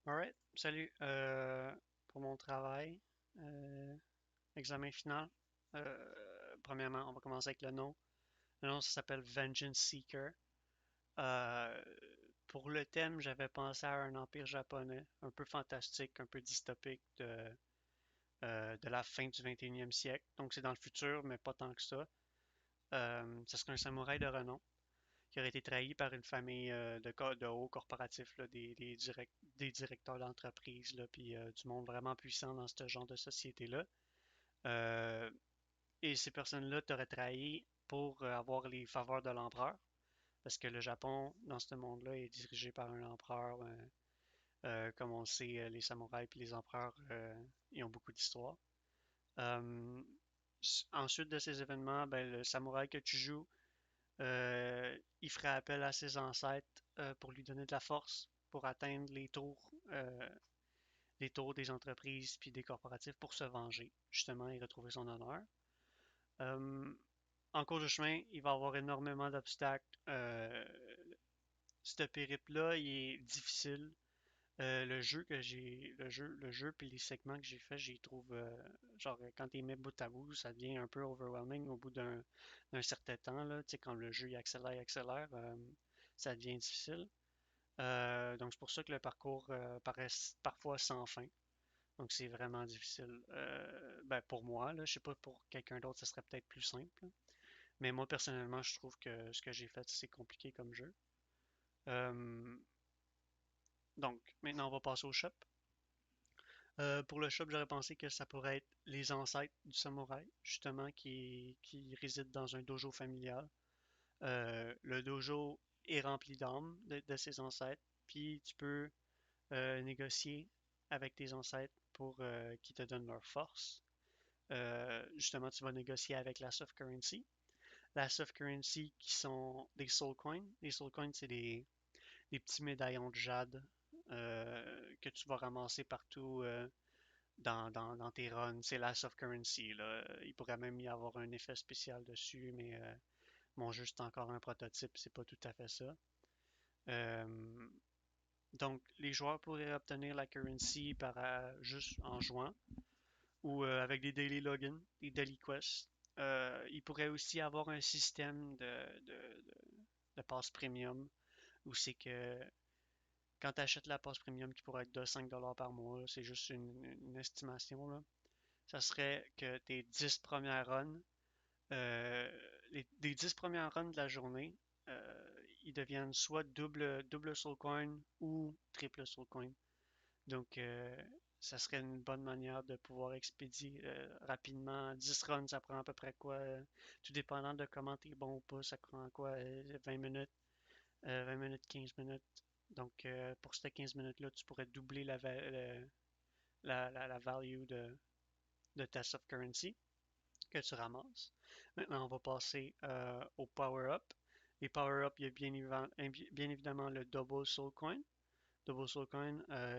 Alright, salut. Pour mon travail, euh, examen final. Premièrement, on va commencer avec le nom. Le nom, ça s'appelle Vengeance Seeker. Euh, pour le thème, j'avais pensé à un empire japonais, un peu fantastique, un peu dystopique de la fin du 21e siècle. Donc c'est dans le futur, mais pas tant que ça. Ce serait un samouraï de renom qui aurait été trahi par une famille de hauts corporatifs, là, des directeurs d'entreprise, là, puis du monde vraiment puissant dans ce genre de société-là. Euh, et ces personnes-là t'auraient trahi pour avoir les faveurs de l'empereur, parce que le Japon, dans ce monde-là, est dirigé par un empereur. Comme on le sait, les samouraïs et les empereurs, ils ont beaucoup d'histoire. Euh, Ensuite de ces événements, ben, le samouraï que tu joues, il ferait appel à ses ancêtres pour lui donner de la force pour atteindre les tours des entreprises puis des corporatifs pour se venger, justement, et retrouver son honneur. Euh, En cours de chemin, il va y avoir énormément d'obstacles. Ce périple-là, il est difficile. Le jeu puis les segments que j'ai fait, j'y trouve, genre, quand tu mets bout à bout, ça devient un peu overwhelming au bout d'un certain temps, là, tu sais, quand le jeu il accélère, ça devient difficile. Donc c'est pour ça que le parcours paraît parfois sans fin. Donc c'est vraiment difficile. Ben, pour moi, là, je sais pas pour quelqu'un d'autre, ça serait peut-être plus simple. Mais moi personnellement, je trouve que ce que j'ai fait, c'est compliqué comme jeu. Euh, donc maintenant, on va passer au shop. Pour le shop, j'aurais pensé que ça pourrait être les ancêtres du samouraï, justement, qui résident dans un dojo familial. Le dojo est rempli d'âmes de ses ancêtres, puis tu peux négocier avec tes ancêtres pour qu'ils te donnent leur force. Justement, tu vas négocier avec la soft currency. La soft currency qui sont des soul coins. Les soul coins, c'est des petits médaillons de jade que tu vas ramasser partout dans tes runs. C'est la soft currency, là. Il pourrait même y avoir un effet spécial dessus, mais mon jeu, c'est encore un prototype, c'est pas tout à fait ça. Euh, donc, les joueurs pourraient obtenir la currency juste en jouant ou avec des daily logins, des daily quests. Il pourrait aussi avoir un système de passe premium où c'est que quand tu achètes la passe premium qui pourrait être de 5$ par mois, c'est juste une estimation, là, ça serait que tes 10 premières runs, euh, les 10 premières runs de la journée, ils deviennent soit double soul coin ou triple soul coin. Donc, ça serait une bonne manière de pouvoir expédier rapidement. 10 runs, ça prend à peu près quoi? Tout dépendant de comment t'es bon ou pas, ça prend quoi? 20 minutes, 20 minutes, 15 minutes. Donc, pour ces 15 minutes-là, tu pourrais doubler la value de ta soft currency que tu ramasses. Maintenant, on va passer au power-up. Les power-up, il y a bien évidemment le Double Soul Coin. Double Soul Coin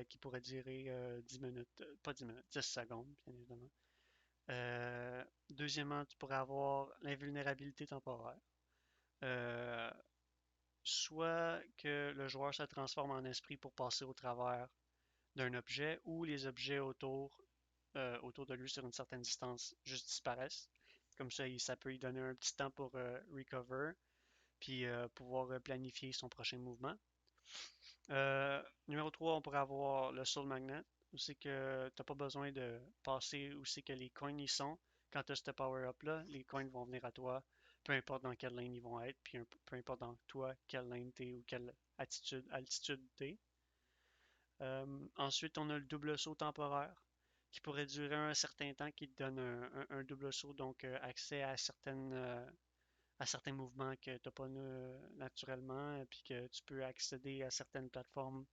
qui pourrait durer 10 minutes, pas 10 minutes, 10 secondes, bien évidemment. Deuxièmement, tu pourrais avoir l'invulnérabilité temporaire. Euh, Soit que le joueur se transforme en esprit pour passer au travers d'un objet ou les objets autour de lui sur une certaine distance juste disparaissent. Comme ça, ça peut lui donner un petit temps pour recover, puis pouvoir planifier son prochain mouvement. Numéro 3, on pourrait avoir le Soul Magnet, où c'est que tu n'as pas besoin de passer où c'est que les coins y sont. Quand tu as ce power-up-là, les coins vont venir à toi, peu importe dans quelle lane ils vont être, puis peu importe dans toi, quelle lane t'es ou quelle altitude t'es. Ensuite, on a le double saut temporaire qui pourrait durer un certain temps, qui te donne un double saut, donc accès à certains mouvements que tu n'as pas naturellement, puis que tu peux accéder à certaines plateformes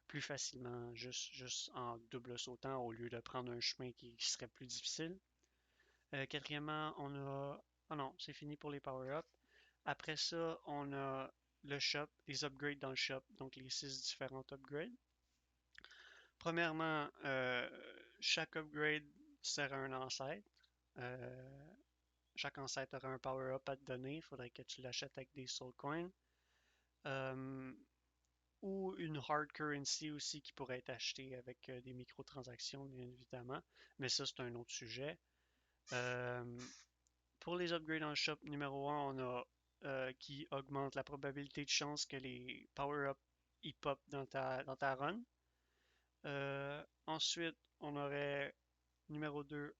plus facilement, juste en double sautant au lieu de prendre un chemin qui serait plus difficile. Quatrièmement, on a. Oh non, c'est fini pour les power-ups. Après ça, on a le shop, les upgrades dans le shop, donc les 6 différents upgrades. Premièrement, chaque upgrade sert à un ancêtre. Euh, Chaque ancêtre aura un power-up à te donner. Il faudrait que tu l'achètes avec des soul coins. Euh, ou une hard currency aussi qui pourrait être achetée avec des microtransactions, bien évidemment. Mais ça, c'est un autre sujet. Euh, pour les upgrades dans le shop, numéro un, on a qui augmente la probabilité de chance que les power-up ils pop dans ta run. Ensuite, on aurait numéro 2,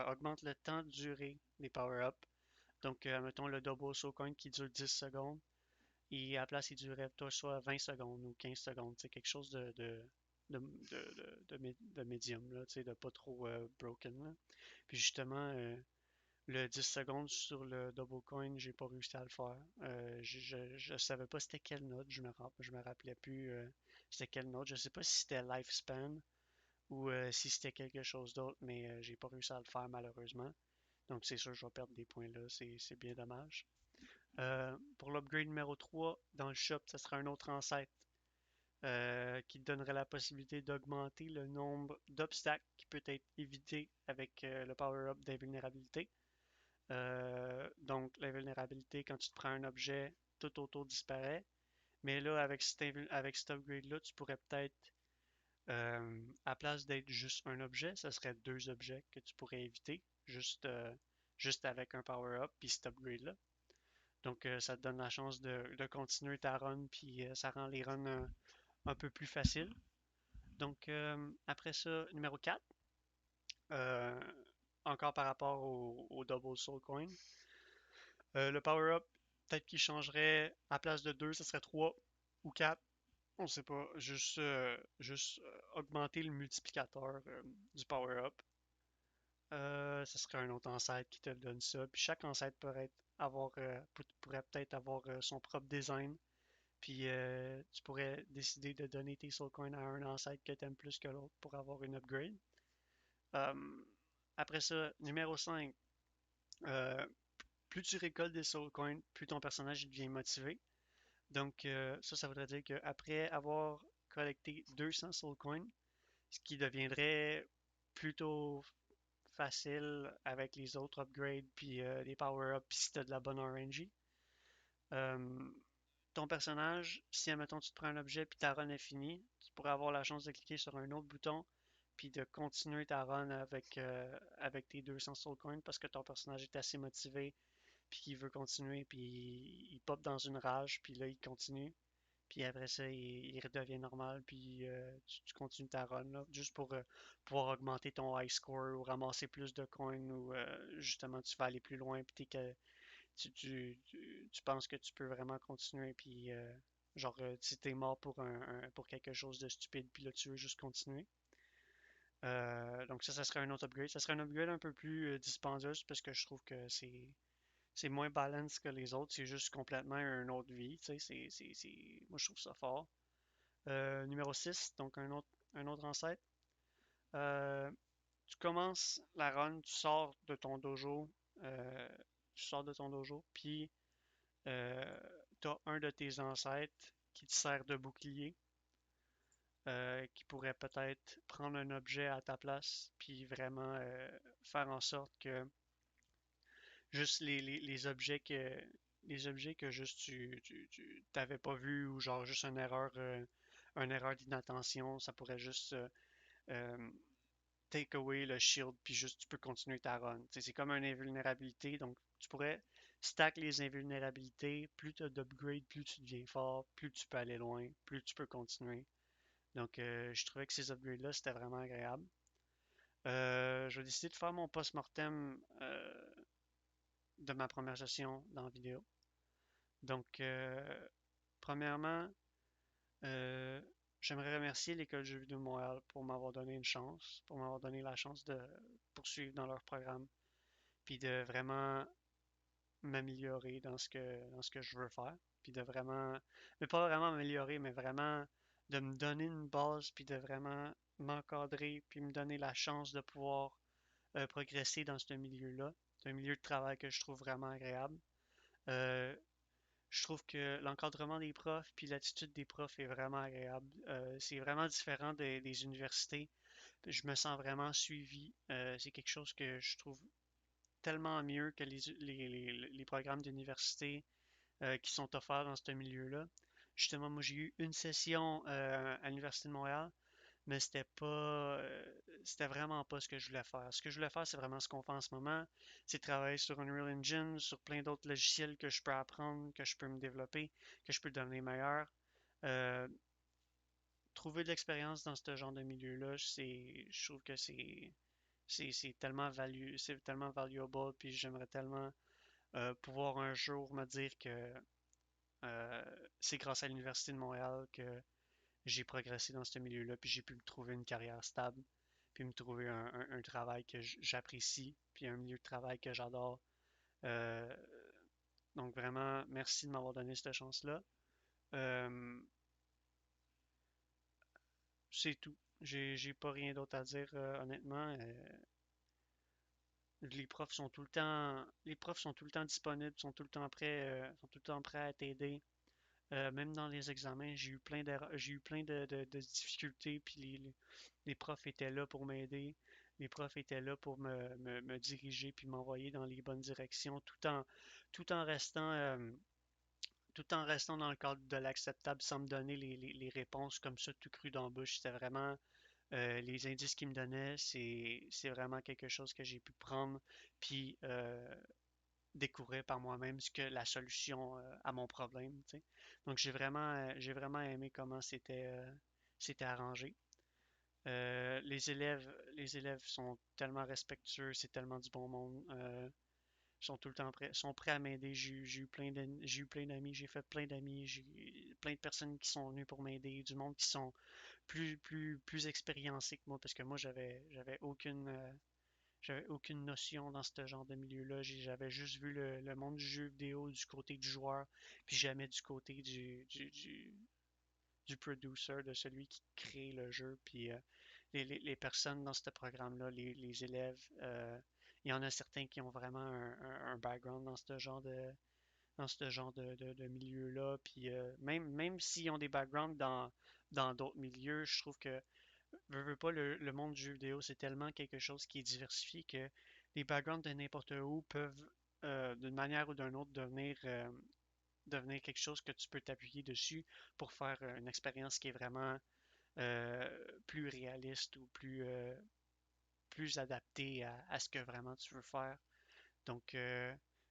augmente le temps de durée des power-up. Donc, mettons le double soul coin qui dure 10 secondes. Et à la place, il durerait toi soit 20 secondes ou 15 secondes. C'est quelque chose de médium, là, de pas trop broken. Là. Puis justement, le 10 secondes sur le double coin, j'ai pas réussi à le faire. Je savais pas c'était quelle note, je me rappelais plus c'était quelle note. Je sais pas si c'était lifespan ou si c'était quelque chose d'autre, mais j'ai pas réussi à le faire malheureusement. Donc c'est sûr que je vais perdre des points là, c'est bien dommage. Pour l'upgrade numéro 3, dans le shop, ça sera un autre ancêtre qui te donnerait la possibilité d'augmenter le nombre d'obstacles qui peut être évité avec le power-up d'invulnérabilité. Donc, l'invulnérabilité, quand tu te prends un objet, tout autour disparaît. Mais là, avec cet upgrade-là, tu pourrais peut-être, à place d'être juste un objet, ça serait deux objets que tu pourrais éviter, juste avec un power-up puis cet upgrade-là. Donc, ça te donne la chance de continuer ta run, puis ça rend les runs un peu plus faciles. Donc, après ça, numéro 4, euh, encore par rapport au Double Soul Coin. Le power-up, peut-être qu'il changerait à place de 2, ça serait 3 ou 4. On sait pas. Juste augmenter le multiplicateur du power-up. Ça serait un autre ancêtre qui te donne ça. Puis chaque ancêtre pourrait peut-être avoir son propre design. Puis tu pourrais décider de donner tes soul coins à un ancêtre que tu aimes plus que l'autre pour avoir une upgrade. Euh, après ça, numéro 5, euh, plus tu récoltes des soul coins, plus ton personnage devient motivé. Donc ça voudrait dire qu'après avoir collecté 200 soul coins, ce qui deviendrait plutôt facile avec les autres upgrades, puis les power-ups, puis si tu as de la bonne RNG, euh, ton personnage, si admettons tu te prends un objet puis ta run est finie, tu pourrais avoir la chance de cliquer sur un autre bouton puis de continuer ta run avec tes 200 soul coins parce que ton personnage est assez motivé puis qu'il veut continuer puis il pop dans une rage puis là il continue puis après ça il redevient normal puis tu continues ta run là, juste pour pouvoir augmenter ton high score ou ramasser plus de coins ou justement tu vas aller plus loin puis tu penses que tu peux vraiment continuer, puis genre, si t'es mort pour quelque chose de stupide, puis là, tu veux juste continuer. Donc ça serait un autre upgrade. Ça serait un upgrade un peu plus dispendieuse parce que je trouve que c'est moins balance que les autres. C'est juste complètement une autre vie. Tu sais, moi, je trouve ça fort. Numéro 6 donc un autre ancêtre. Euh, Tu commences la run, euh, tu sors de ton dojo, puis tu as un de tes ancêtres qui te sert de bouclier, qui pourrait peut-être prendre un objet à ta place, puis vraiment faire en sorte que juste les objets que juste tu t'avais pas vu ou genre juste une erreur d'inattention, ça pourrait juste euh, take away le shield, puis juste tu peux continuer ta run. C'est comme une invulnérabilité, donc tu pourrais stack les invulnérabilités, plus tu as d'upgrade, plus tu deviens fort, plus tu peux aller loin, plus tu peux continuer. Donc je trouvais que ces upgrades-là, c'était vraiment agréable. Je vais décider de faire mon post-mortem de ma première session dans la vidéo. Donc, premièrement, euh, j'aimerais remercier l'École de jeux vidéo de Montréal pour m'avoir donné une chance, pour m'avoir donné la chance de poursuivre dans leur programme, puis de vraiment m'améliorer dans ce que je veux faire, puis de vraiment, mais pas vraiment m'améliorer, mais vraiment de me donner une base, puis de vraiment m'encadrer, puis me donner la chance de pouvoir progresser dans ce milieu-là. C'est un milieu de travail que je trouve vraiment agréable. Euh, je trouve que l'encadrement des profs puis l'attitude des profs est vraiment agréable. C'est vraiment différent des universités. Je me sens vraiment suivi. C'est quelque chose que je trouve tellement mieux que les programmes d'université qui sont offerts dans ce milieu-là. Justement, moi, j'ai eu une session à l'Université de Montréal, mais c'était vraiment pas ce que je voulais faire. Ce que je voulais faire, c'est vraiment ce qu'on fait en ce moment, c'est travailler sur Unreal Engine, sur plein d'autres logiciels que je peux apprendre, que je peux me développer, que je peux devenir meilleur. Euh, Trouver de l'expérience dans ce genre de milieu-là, je trouve que c'est tellement valuable, puis j'aimerais tellement pouvoir un jour me dire que euh, c'est grâce à l'Université de Montréal que j'ai progressé dans ce milieu-là, puis j'ai pu me trouver une carrière stable, puis me trouver un travail que j'apprécie, puis un milieu de travail que j'adore. Euh, donc vraiment, merci de m'avoir donné cette chance-là. Euh, c'est tout. J'ai pas rien d'autre à dire, honnêtement. Les profs sont tout le temps disponibles, sont tout le temps prêts à t'aider. Même dans les examens, j'ai eu plein de difficultés, puis les profs étaient là pour m'aider. Les profs étaient là pour me diriger puis m'envoyer dans les bonnes directions, tout en restant, tout en restant dans le cadre de l'acceptable, sans me donner les réponses comme ça, tout cru dans la bouche. C'était vraiment les indices qu'ils me donnaient, c'est vraiment quelque chose que j'ai pu prendre puis découvrir par moi-même ce que la solution à mon problème, tu sais. Donc j'ai vraiment aimé comment c'était arrangé. Les élèves sont tellement respectueux, c'est tellement du bon monde. Sont tout le temps prêts, sont prêts à m'aider. J'ai eu plein d'amis, j'ai fait plein d'amis, j'ai plein de personnes qui sont venues pour m'aider, du monde qui sont plus expériencés que moi, parce que moi j'avais aucune notion dans ce genre de milieu-là. J'avais juste vu le monde du jeu vidéo du côté du joueur, puis jamais du côté du producer, de celui qui crée le jeu. Puis les personnes dans ce programme-là, les élèves, il y en a certains qui ont vraiment un background dans ce genre de milieu-là. Puis même s'ils ont des backgrounds dans d'autres milieux, je trouve que veux pas, le monde du jeu vidéo, c'est tellement quelque chose qui est diversifié que les backgrounds de n'importe où peuvent, d'une manière ou d'une autre, devenir quelque chose que tu peux t'appuyer dessus pour faire une expérience qui est vraiment plus réaliste ou plus adaptée à ce que vraiment tu veux faire. Donc,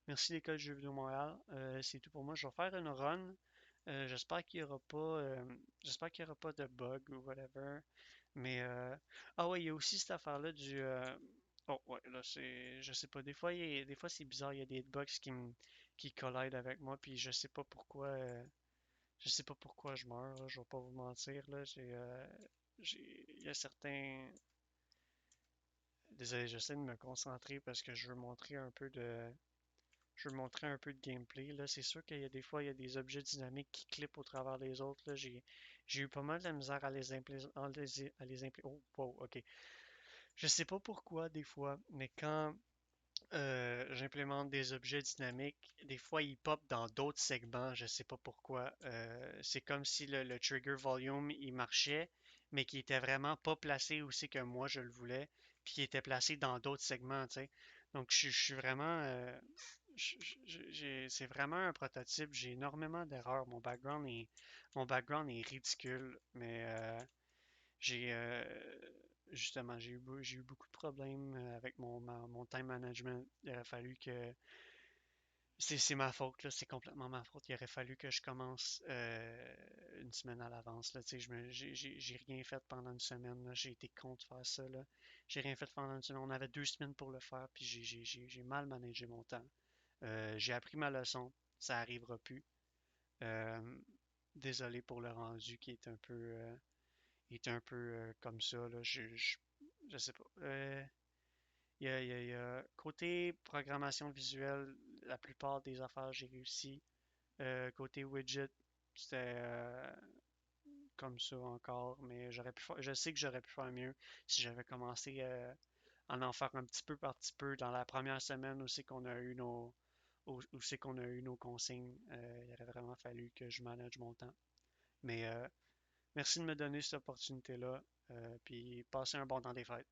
merci l'École de jeux vidéo Montréal. C'est tout pour moi. Je vais faire une run. J'espère qu'il y aura pas de bug ou whatever. Mais ah ouais, il y a aussi cette affaire-là du oh ouais, là je sais pas. Des fois c'est bizarre. Il y a des hitbox qui collident avec moi, puis je sais pas pourquoi je meurs. Là, je vais pas vous mentir là. Il y a certains. Désolé, j'essaie de me concentrer parce que je veux montrer un peu de gameplay. Là, c'est sûr qu'il y a des fois, il y a des objets dynamiques qui clippent au travers des autres. Là, j'ai eu pas mal de la misère à les Oh, wow, ok. Je sais pas pourquoi, des fois, mais quand j'implémente des objets dynamiques, des fois, ils pop dans d'autres segments. Je sais pas pourquoi. C'est comme si le trigger volume, il marchait, mais qui était vraiment pas placé aussi que moi, je le voulais, puis qui était placé dans d'autres segments, tu sais. Donc, je suis vraiment c'est vraiment un prototype. J'ai énormément d'erreurs. Mon background est ridicule, mais j'ai justement j'ai eu beaucoup de problèmes avec mon time management. Il aurait fallu que c'est ma faute là, c'est complètement ma faute. Il aurait fallu que je commence une semaine à l'avance là. Tu sais, j'ai rien fait pendant une semaine. Là. J'ai été con de faire ça là. J'ai rien fait pendant une semaine. On avait 2 semaines pour le faire, puis j'ai mal managé mon temps. J'ai appris ma leçon, ça arrivera plus. Euh, Désolé pour le rendu qui est un peu comme ça. Là. Je sais pas. Il y a côté programmation visuelle, la plupart des affaires j'ai réussi. Côté widget, c'était comme ça encore, mais je sais que j'aurais pu faire mieux si j'avais commencé à en faire un petit peu par petit peu dans la première semaine où c'est qu'on a eu où c'est qu'on a eu nos consignes. Il aurait vraiment fallu que je manage mon temps. Mais merci de me donner cette opportunité-là. Puis passez un bon temps des fêtes.